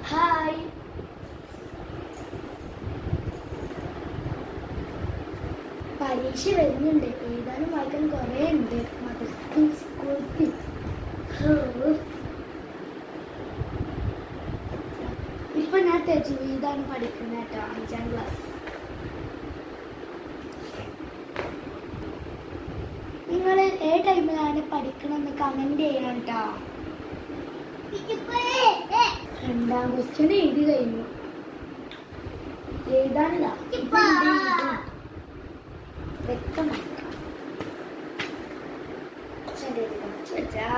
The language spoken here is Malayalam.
ഹായ്. പരീക്ഷ വരുന്നുണ്ട്, എഴുതാനും വായിക്കാൻ കുറേ ഉണ്ട്. മദ്രസക്കും സ്കൂളിൽ ഇപ്പൊ ഞാൻ തജ്വീദാണ് പഠിക്കുന്നത് കേട്ടോ, 5ാം ക്ലാസ്. നിങ്ങൾ ഏത് ടൈമിലാണ് പഠിക്കണമെന്ന് കമന്റ് ചെയ്യണം കേട്ടോ. 2ാം ക്വസ്റ്റ്യൻ എഴുതി കഴിഞ്ഞു. എഴുതാനില്ല, വ്യക്തമായി വെച്ചാ